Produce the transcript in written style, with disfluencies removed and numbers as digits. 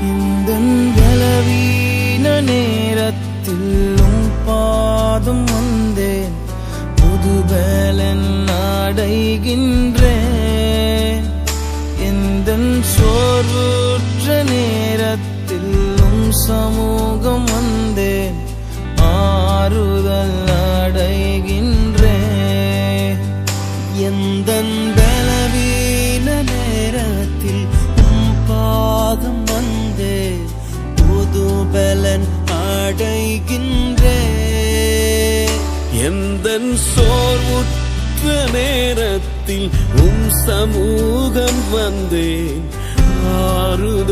எந்தன் பலவீன நேரத்தில் உம் பாதம் வந்தேன், புது பலன் அடைகின்றேன். எந்தன் சோர்வுற்ற நேரத்தில் உம் சமூகம் வந்தேன், ஆறுதல் அடைகின்றேன். எந்தன் பலவீன நேரத்தில் உம் பாதம் வந்தே புது பலன் அடைகின்றேன். எந்தன் சோர்வுற்ற நேரத்தில் உம் சமூகம் வந்தேன், ஆறுதல்